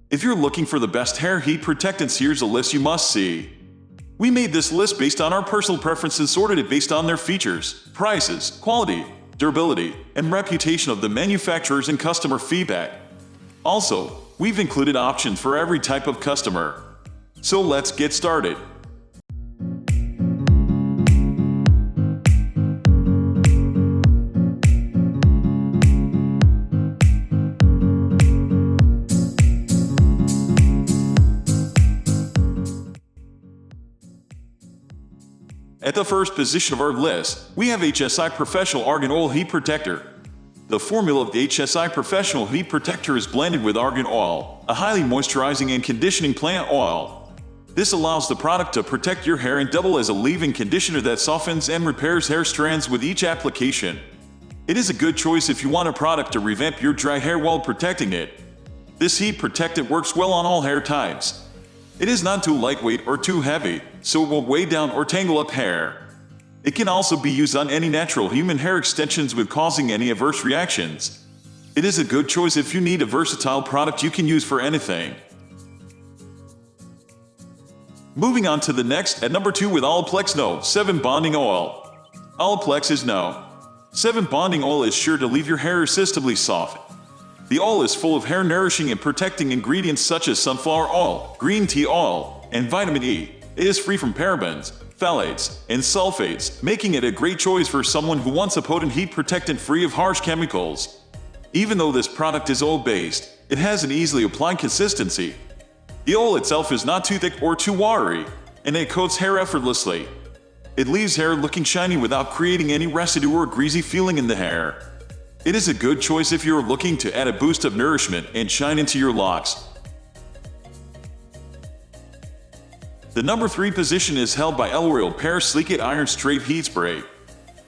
If you're looking for the best hair heat protectants, here's a list you must see. We made this list based on our personal preferences and sorted it based on their features, prices, quality, durability, and reputation of the manufacturers and customer feedback. Also, we've included options for every type of customer. So let's get started. At the first position of our list, we have HSI Professional Argan Oil Heat Protector. The formula of the HSI Professional Heat Protector is blended with argan oil, a highly moisturizing and conditioning plant oil. This allows the product to protect your hair and double as a leave-in conditioner that softens and repairs hair strands with each application. It is a good choice if you want a product to revamp your dry hair while protecting it. This heat protectant works well on all hair types. It is not too lightweight or too heavy, so it won't weigh down or tangle up hair. It can also be used on any natural human hair extensions without causing any adverse reactions. It is a good choice if you need a versatile product you can use for anything. Moving on to the next, at number 2 with Alloplex No7 Bonding Oil. Alloplex No7 Bonding Oil is sure to leave your hair irresistibly soft. The oil is full of hair-nourishing and protecting ingredients such as sunflower oil, green tea oil, and vitamin E. It is free from parabens, phthalates, and sulfates, making it a great choice for someone who wants a potent heat protectant free of harsh chemicals. Even though this product is oil-based, it has an easily applied consistency. The oil itself is not too thick or too watery, and it coats hair effortlessly. It leaves hair looking shiny without creating any residue or greasy feeling in the hair. It is a good choice if you're looking to add a boost of nourishment and shine into your locks. The number 3 position is held by Elroyal Paris Sleek Iron Straight Heatspray.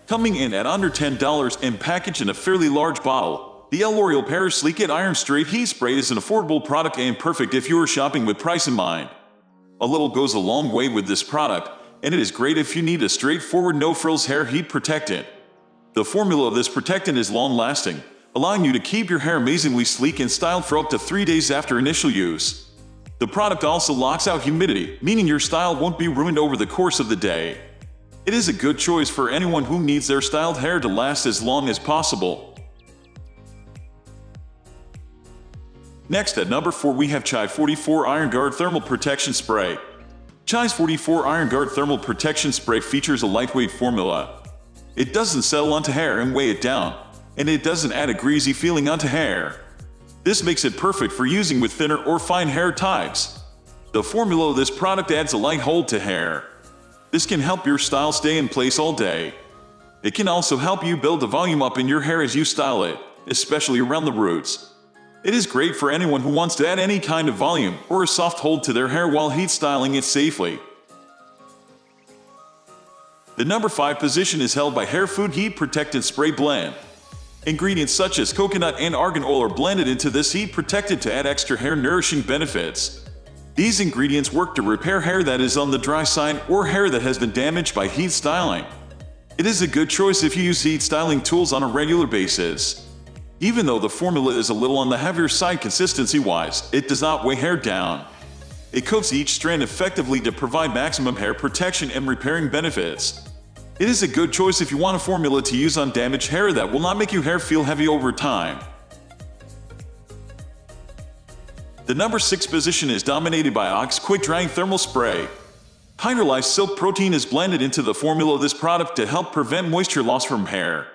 Coming in at under $10 and packaged in a fairly large bottle, the Elroyal Paris Sleek Iron Straight Heatspray is an affordable product and perfect if you are shopping with price in mind. A little goes a long way with this product, and it is great if you need a straightforward no-frills hair heat protectant. The formula of this protectant is long-lasting, allowing you to keep your hair amazingly sleek and styled for up to 3 days after initial use. The product also locks out humidity, meaning your style won't be ruined over the course of the day. It is a good choice for anyone who needs their styled hair to last as long as possible. Next, at number 4, we have Shea 44 Iron Guard Thermal Protection Spray. Shea's 44 Iron Guard Thermal Protection Spray features a lightweight formula. It doesn't settle onto hair and weigh it down, and it doesn't add a greasy feeling onto hair. This makes it perfect for using with thinner or fine hair types. The formula of this product adds a light hold to hair. This can help your style stay in place all day. It can also help you build the volume up in your hair as you style it, especially around the roots. It is great for anyone who wants to add any kind of volume or a soft hold to their hair while heat styling it safely. The number 5 position is held by Hair Food Heat Protectant Spray Blend. Ingredients such as coconut and argan oil are blended into this heat protectant to add extra hair nourishing benefits. These ingredients work to repair hair that is on the dry side or hair that has been damaged by heat styling. It is a good choice if you use heat styling tools on a regular basis. Even though the formula is a little on the heavier side consistency-wise, it does not weigh hair down. It coats each strand effectively to provide maximum hair protection and repairing benefits. It is a good choice if you want a formula to use on damaged hair that will not make your hair feel heavy over time. The number 6 position is dominated by Ox Quick Drying Thermal Spray. Hydrolyzed silk protein is blended into the formula of this product to help prevent moisture loss from hair.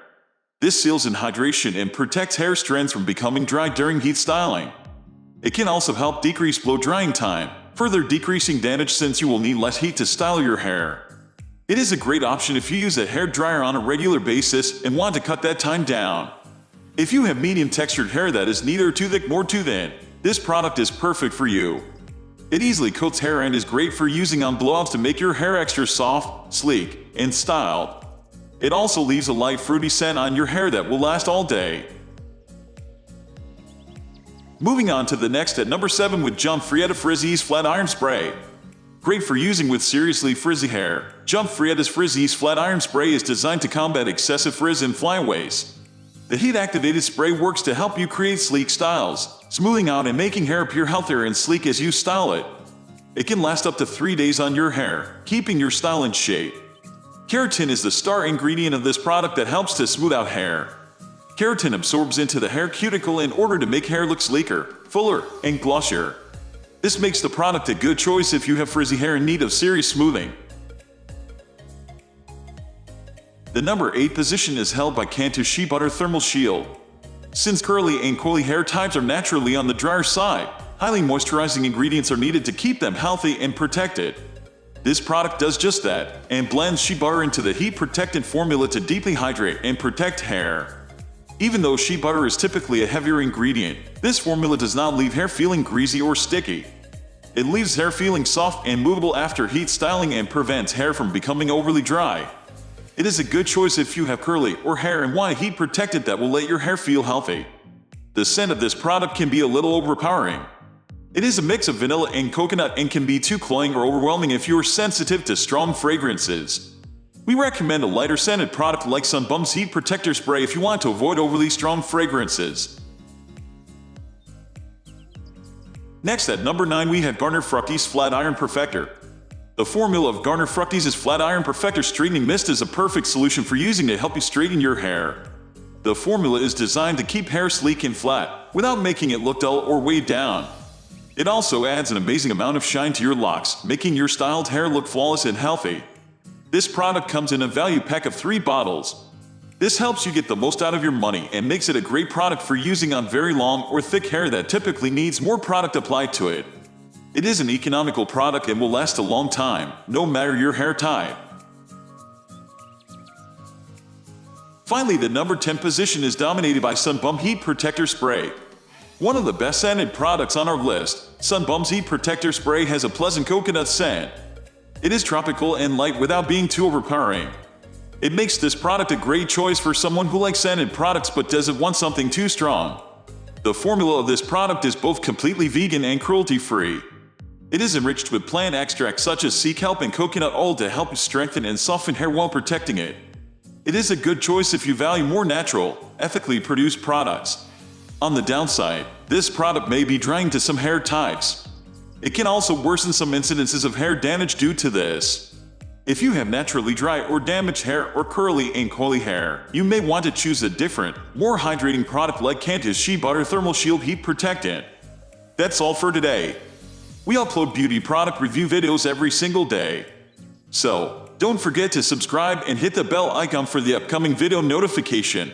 This seals in hydration and protects hair strands from becoming dry during heat styling. It can also help decrease blow drying time, further decreasing damage since you will need less heat to style your hair. It is a great option if you use a hair dryer on a regular basis and want to cut that time down. If you have medium textured hair that is neither too thick nor too thin, this product is perfect for you. It easily coats hair and is great for using on blowouts to make your hair extra soft, sleek, and styled. It also leaves a light fruity scent on your hair that will last all day. Moving on to the next at number 7 with Frieda Frizz Flat Iron Spray. Great for using with seriously frizzy hair, Frieda's Frizz Flat Iron Spray is designed to combat excessive frizz and flyaways. The heat-activated spray works to help you create sleek styles, smoothing out and making hair appear healthier and sleek as you style it. It can last up to 3 days on your hair, keeping your style in shape. Keratin is the star ingredient of this product that helps to smooth out hair. Keratin absorbs into the hair cuticle in order to make hair look sleeker, fuller, and glossier. This makes the product a good choice if you have frizzy hair in need of serious smoothing. The number 8 position is held by Cantu Shea Butter Thermal Shield. Since curly and coily hair types are naturally on the drier side, highly moisturizing ingredients are needed to keep them healthy and protected. This product does just that, and blends shea butter into the heat protectant formula to deeply hydrate and protect hair. Even though shea butter is typically a heavier ingredient, this formula does not leave hair feeling greasy or sticky. It leaves hair feeling soft and movable after heat styling and prevents hair from becoming overly dry. It is a good choice if you have curly or hair and want a heat protectant that will let your hair feel healthy. The scent of this product can be a little overpowering. It is a mix of vanilla and coconut and can be too cloying or overwhelming if you are sensitive to strong fragrances. We recommend a lighter scented product like SunBumps Heat Protector Spray if you want to avoid overly strong fragrances. Next at number 9 we have Garner Fructis Flat Iron Perfector. The formula of Garner Fructis' Flat Iron Perfector Straightening Mist is a perfect solution for using to help you straighten your hair. The formula is designed to keep hair sleek and flat, without making it look dull or weighed down. It also adds an amazing amount of shine to your locks, making your styled hair look flawless and healthy. This product comes in a value pack of 3 bottles. This helps you get the most out of your money and makes it a great product for using on very long or thick hair that typically needs more product applied to it. It is an economical product and will last a long time, no matter your hair type. Finally, the number 10 position is dominated by SunBumps Heat Protector Spray. One of the best scented products on our list, SunBumps Heat Protector Spray has a pleasant coconut scent. It is tropical and light without being too overpowering. It makes this product a great choice for someone who likes scented products but doesn't want something too strong. The formula of this product is both completely vegan and cruelty-free. It is enriched with plant extracts such as sea kelp and coconut oil to help you strengthen and soften hair while protecting it. It is a good choice if you value more natural, ethically produced products. On the downside, this product may be drying to some hair types. It can also worsen some incidences of hair damage due to this. If you have naturally dry or damaged hair or curly and coily hair, you may want to choose a different, more hydrating product like Cantu's Shea Butter Thermal Shield Heat Protectant. That's all for today. We upload beauty product review videos every single day. So, don't forget to subscribe and hit the bell icon for the upcoming video notification.